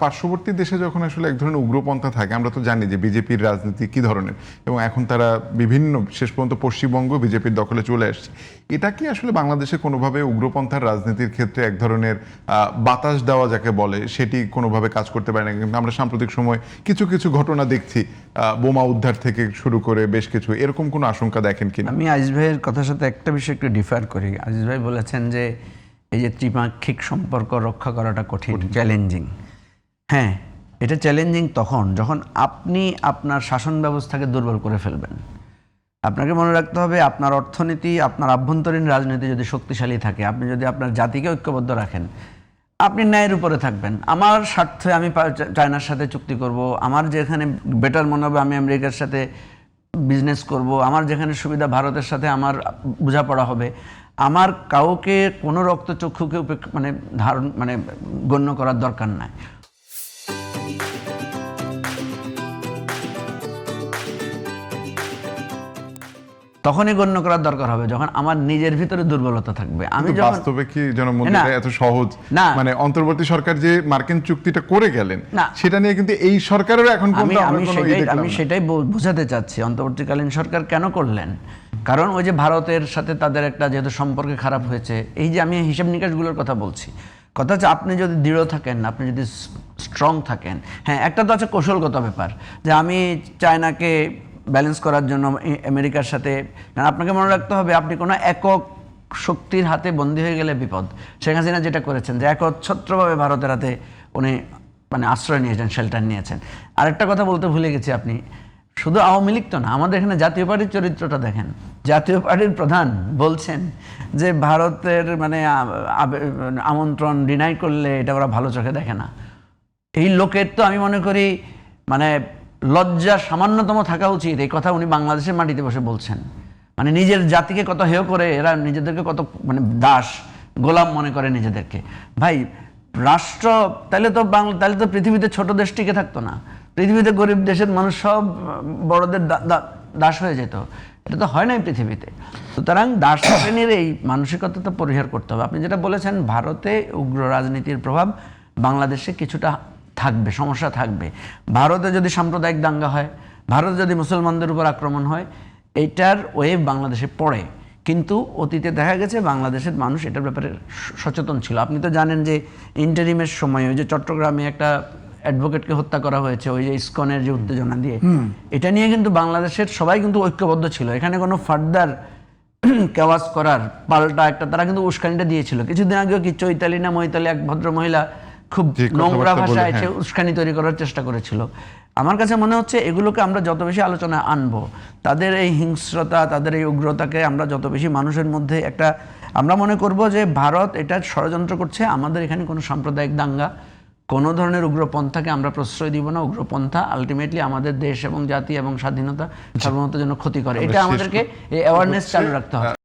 পার্শ্ববর্তী দেশে যখন আসলে এক ধরনের উগ্রপন্থা থাকে, আমরা তো জানি যে বিজেপির রাজনীতি কি ধরনের, এবং এখন তারা বিভিন্ন শেষ পর্যন্ত পশ্চিমবঙ্গ বিজেপির দখলে চলে আসছে। এটা কি আসলে বাংলাদেশে কোনোভাবে উগ্রপন্থার রাজনীতির ক্ষেত্রে এক ধরনের বাতাস দেওয়া যাকে বলে সেটি কোনোভাবে কাজ করতে পারে না? কিন্তু আমরা সাম্প্রতিক সময় কিছু কিছু ঘটনা দেখছি, বোমা উদ্ধার থেকে শুরু করে বেশ কিছু, এরকম কোনো আশঙ্কা দেখেন কিনা? আমি আজিজ ভাইয়ের কথার সাথে একটা বিষয় একটু ডিফার করি। আজিজ ভাই বলেছেন যে এই যে ত্রিপাক্ষিক সম্পর্ক রক্ষা করাটা কঠিন, চ্যালেঞ্জিং। হ্যাঁ, এটা চ্যালেঞ্জিং তখন যখন আপনি আপনার শাসন ব্যবস্থাকে দুর্বল করে ফেলবেন। আপনাকে মনে রাখতে হবে, আপনার অর্থনীতি, আপনার আভ্যন্তরীণ রাজনীতি যদি শক্তিশালী থাকে, আপনি যদি আপনার জাতিকে ঐক্যবদ্ধ রাখেন, আপনি ন্যায়ের উপরে থাকবেন। আমার স্বার্থে আমি চায়নার সাথে চুক্তি করব, আমার যেখানে বেটার মনে হবে আমি আমেরিকার সাথে বিজনেস করব, আমার যেখানে সুবিধা ভারতের সাথে আমার বোঝাপড়া হবে। আমার কাউকে কোনো রক্তচক্ষুকে গণ্য করার দরকার নাই। তখনই গণ্য করার দরকার হবে যখন আমার নিজের ভিতরে দুর্বলতা থাকবে। আমি যখন বাস্তবে কি জনমন্দিরে এত সহজ না, অন্তর্বর্তী সরকার যে মার্কিন চুক্তিটা করে গেলেন সেটা নিয়ে কিন্তু এই সরকারেরও এখন আমি সেটাই বোঝাতে চাচ্ছি। অন্তর্বর্তীকালীন সরকার কেন করলেন? কারণ ওই যে ভারতের সাথে তাদের একটা যেহেতু সম্পর্কে খারাপ হয়েছে, এই যে আমি হিসাব নিকাশগুলোর কথা বলছি, কথা হচ্ছে আপনি যদি দৃঢ় থাকেন, আপনি যদি স্ট্রং থাকেন। হ্যাঁ, একটা তো আছে কৌশলগত ব্যাপার, যে আমি চায়নাকে ব্যালেন্স করার জন্য আমেরিকার সাথে, আপনাকে মনে রাখতে হবে আপনি কোনো একক শক্তির হাতে বন্দী হয়ে গেলে বিপদ। শেখ হাসিনা যেটা করেছেন যে একচ্ছত্রভাবে ভারতের হাতে উনি আশ্রয় নিয়েছেন, শেল্টার নিয়েছেন। আরেকটা কথা বলতে ভুলে গেছি, আপনি শুধু আওয়ামী লীগ তো না, আমাদের এখানে জাতীয় পার্টির চরিত্রটা দেখেন। জাতীয় পার্টির প্রধান বলছেন যে ভারতের আমন্ত্রণ ডিনাই করলে এটা ওরা ভালো চোখে দেখে না। এই লোকের তো আমি মনে করি লজ্জা সামান্যতম থাকা উচিত। এই কথা উনি বাংলাদেশের মাটিতে বসে বলছেন। নিজের জাতিকে কত হেয় করে, এরা নিজেদেরকে কত দাস গোলাম মনে করে নিজেদেরকে। ভাই, রাষ্ট্র তাহলে তো পৃথিবীতে ছোট দেশ টিকে থাকতো না। পৃথিবীতে গরিব দেশের মানুষ সব বড়দের দাস হয়ে যেত। এটা তো হয় নাই পৃথিবীতে। সুতরাং দাস শ্রেণীর এই মানসিকতা তো পরিহার করতে হবে। আপনি যেটা বলেছেন, ভারতে উগ্র রাজনীতির প্রভাব বাংলাদেশে কিছুটা থাকবে, সমস্যা থাকবে। ভারতে যদি সাম্প্রদায়িক দাঙ্গা হয়, ভারতে যদি মুসলমানদের উপর আক্রমণ হয়, এইটার ওয়েভ বাংলাদেশে পড়ে। কিন্তু অতীতে দেখা গেছে বাংলাদেশের মানুষ এটার ব্যাপারে সচেতন ছিল। আপনি তো জানেন যে ইন্টারিমের সময় ওই যে চট্টগ্রামে একটা অ্যাডভোকেটকে হত্যা করা হয়েছে, ওই যে ইসকনের যে উত্তেজনা দিয়ে, এটা নিয়ে কিন্তু বাংলাদেশের সবাই কিন্তু ঐক্যবদ্ধ ছিল। এখানে কোনো ফার্দার কেওয়াজ করার পাল্টা একটা তারা কিন্তু উস্কানিটা দিয়েছিল। কিছুদিন আগেও কি চৈতালি না মৈতালি এক ভদ্র মহিলা খুব নোংরা ভাষায় উস্কানি তৈরি করার চেষ্টা করেছিল। আমার কাছে মনে হচ্ছে এগুলোকে আমরা যত বেশি আলোচনায় আনবো, তাদের এই হিংস্রতা, তাদের এই উগ্রতাকে আমরা যত বেশি মানুষের মধ্যে আমরা মনে করব যে ভারত এটা ষড়যন্ত্র করছে। আমাদের এখানে কোনো সাম্প্রদায়িক দাঙ্গা, কোনো ধরনের উগ্রপন্থাকে আমরা প্রশ্রয় দিব না। উগ্রপন্থা আলটিমেটলি আমাদের দেশ এবং জাতি এবং স্বাধীনতা সার্বভৌমত্বের জন্য ক্ষতি করে। এটা আমাদেরকে এই অ্যাওয়ারনেস চালু রাখতে হবে।